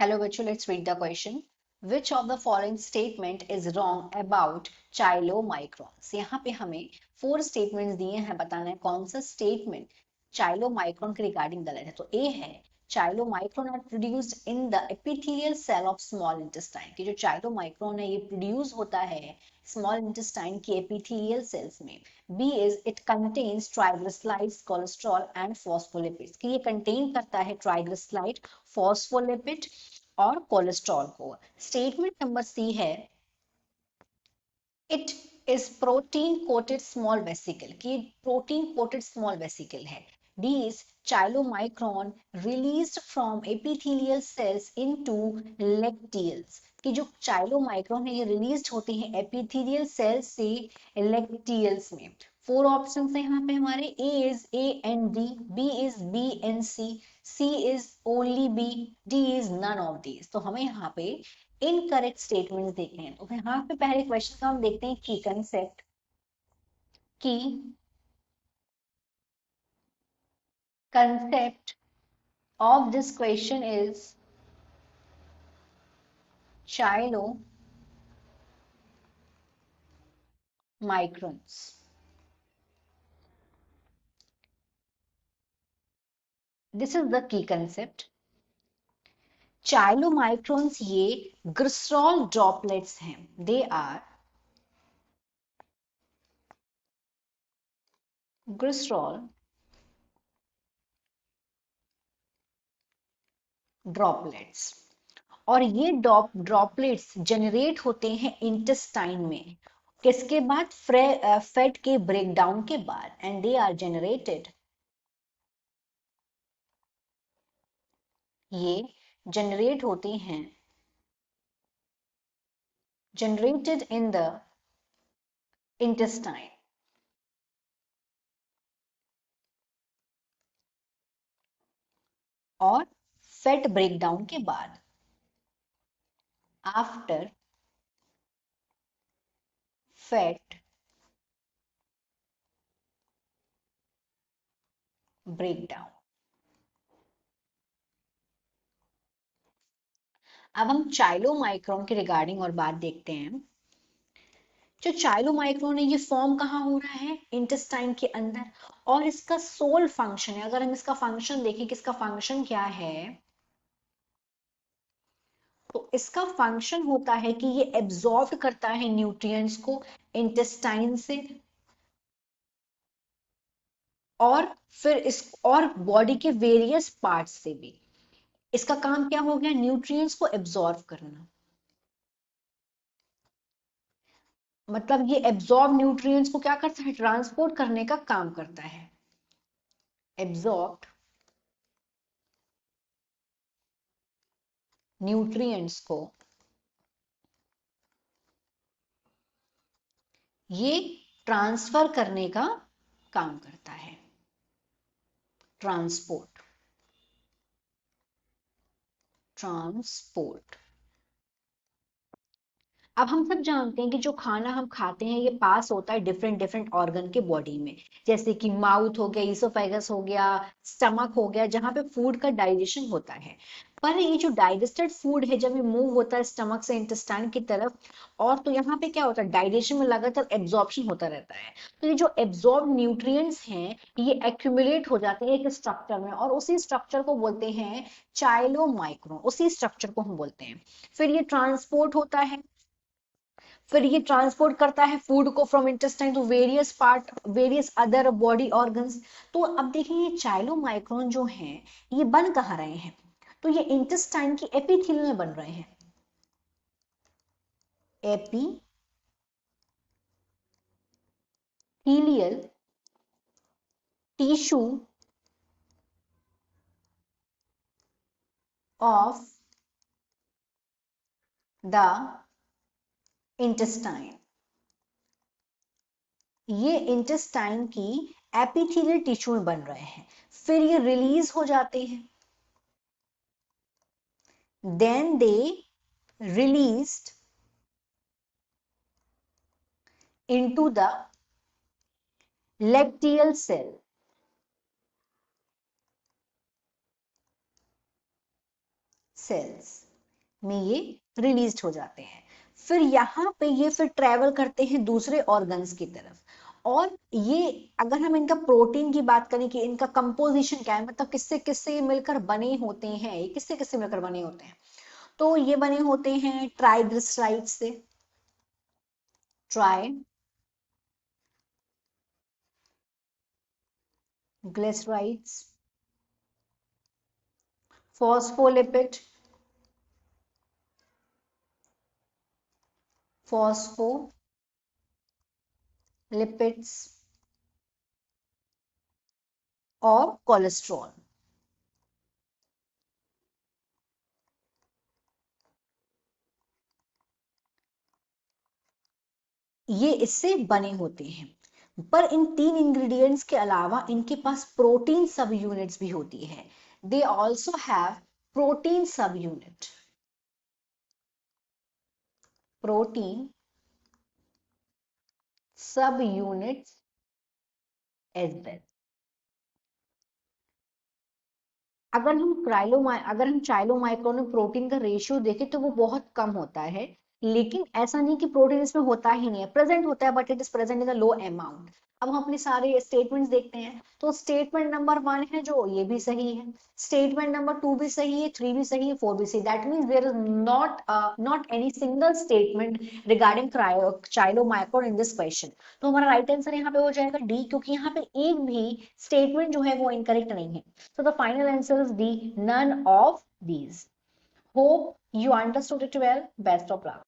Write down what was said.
Hello, bachcho, let's read the question. Which of the following statement is wrong about chylomicrons? यहाँ पे हमें 4 statements दिए हैं, बताना है कौन सा statement chylomicron के regarding गलत है. तो A है chylomicron are produced in the epithelial cell of small intestine. कि जो chylomicron है ये produce होता है small intestine की epithelial cells में. B is it contains triglycerides, cholesterol and phospholipids. कि ये contain करता है triglyceride, phospholipid और कोलेस्ट्रॉल को. स्टेटमेंट नंबर सी है it is protein coated small vesicle कि प्रोटीन कोटेड स्मॉल वेसिकल है. D is chylomicron released from epithelial cells into lacteals कि जो चाइलोमाइक्रोन है ये रिलीज्ड होते हैं एपिथेलियल सेल्स से लेक्टियल्स में. 4 ऑप्शन है यहाँ पे हमारे. A is A and D, B is B and C is only B, D is none of these. तो हमें यहाँ पे इनकरेक्ट स्टेटमेंट्स देखने हैं. तो यहाँ पे पहले क्वेश्चन का हम देखते हैं key concept. Key concept of this question is chylomicrons. This is the key concept. Chylomicrons ये ग्लिसरॉल ड्रॉपलेट्स हैं. दे आर ग्लिसरॉल ड्रॉपलेट्स और ये ड्रॉपलेट्स जनरेट होते हैं इंटेस्टाइन में. किसके बाद? फैट के ब्रेकडाउन के बाद. एंड दे आर जनरेटेड, ये जनरेट होते हैं जनरेटेड इन द इंटेस्टाइन. और फैट ब्रेकडाउन के बाद, आफ्टर फैट ब्रेकडाउन. अब हम चाइलोमाइक्रोन के रिगार्डिंग और बात देखते हैं. जो चाइलोमाइक्रोन है ये फॉर्म कहाँ हो रहा है? इंटेस्टाइन के अंदर. और इसका सोल फंक्शन है, अगर हम इसका फंक्शन देखें कि इसका फंक्शन क्या है, तो इसका फंक्शन होता है कि ये एब्जॉर्ब करता है न्यूट्रिएंट्स को इंटेस्टाइन से. और फिर इस और बॉडी के वेरियस पार्ट्स से भी. इसका काम क्या हो गया? न्यूट्रिएंट्स को एब्जॉर्ब करना. मतलब ये एब्जॉर्ब न्यूट्रिएंट्स को क्या करता है? ट्रांसपोर्ट करने का काम करता है. एब्जॉर्ब न्यूट्रिएंट्स को ये ट्रांसफर करने का काम करता है. Transport transport. अब हम सब जानते हैं कि जो खाना हम खाते हैं ये पास होता है डिफरेंट डिफरेंट ऑर्गन के बॉडी में. जैसे कि माउथ हो गया, ईसोफेगस हो गया, स्टमक हो गया, जहां पे फूड का डाइजेशन होता है. पर ये जो डाइजेस्टेड फूड है जब ये मूव होता है स्टमक से इंटेस्टाइन की तरफ, और तो यहाँ पे क्या होता है? डाइजेशन में लगातार एब्जॉर्प्शन होता रहता है. तो ये जो एब्जॉर्ब न्यूट्रिएंट्स हैं ये एक्यूमुलेट हो जाते हैं एक स्ट्रक्चर में, और उसी स्ट्रक्चर को बोलते हैं चाइलोमाइक्रोन. उसी स्ट्रक्चर को हम बोलते हैं. फिर ये ट्रांसपोर्ट होता है, फिर ये ट्रांसपोर्ट करता है फूड को from intestine to various part, various other body organs. तो अब देखिए ये चाइलोमाइक्रोन जो हैं ये बन कहाँ रहे हैं? तो ये इंटेस्टाइन की एपिथेलियल में बन रहे हैं. Epithelial tissue of the intestine. ये इंटेस्टाइन की एपिथेलियल टिश्यू में बन रहे हैं. फिर ये रिलीज हो जाते हैं. Then they released into the lacteal cell. Cells. में ये रिलीज हो जाते हैं। फिर यहाँ पे ये फिर ट्रेवल करते हैं दूसरे ऑर्गन्स की तरफ। और ये अगर हम इनका प्रोटीन की बात करें कि इनका कंपोजिशन क्या है, मतलब किससे किससे मिलकर बने होते हैं, ये किससे किससे मिलकर बने होते हैं, तो ये बने होते हैं ट्राइग्लिसराइड से, ट्राइग्लिसराइड्स, फॉस्फोलिपिड, फॉस्फोलिपिड्स और कोलेस्ट्रॉल। ये इससे बने होते हैं। पर इन तीन इंग्रेडिएंट्स के अलावा इनके पास प्रोटीन सब यूनिट्स भी होती है। दे ऑल्सो हैव प्रोटीन सब यूनिट, प्रोटीन सब यूनिट्स एज वेल। अगर हम चाइलोमाइक्रोन में प्रोटीन का रेशियो देखें तो वो बहुत कम होता है, लेकिन ऐसा नहीं कि प्रोटीन इसमें होता ही नहीं है, प्रेजेंट होता है, but it is present in the low amount. अब हम अपने सारे स्टेटमेंट्स देखते हैं, तो स्टेटमेंट नंबर 1 है जो, ये भी सही है, स्टेटमेंट नंबर 2 भी सही है, 3 भी सही है, 4 भी सही। That means there is not any single statement regarding chylomicron in this question. तो हमारा राइट आंसर यहाँ पे हो जाएगा डी, क्योंकि यहाँ पे एक भी स्टेटमेंट जो है वो इनकरेक्ट नहीं है। So the final answer is D, none of these. Hope you understood it well. Best of luck.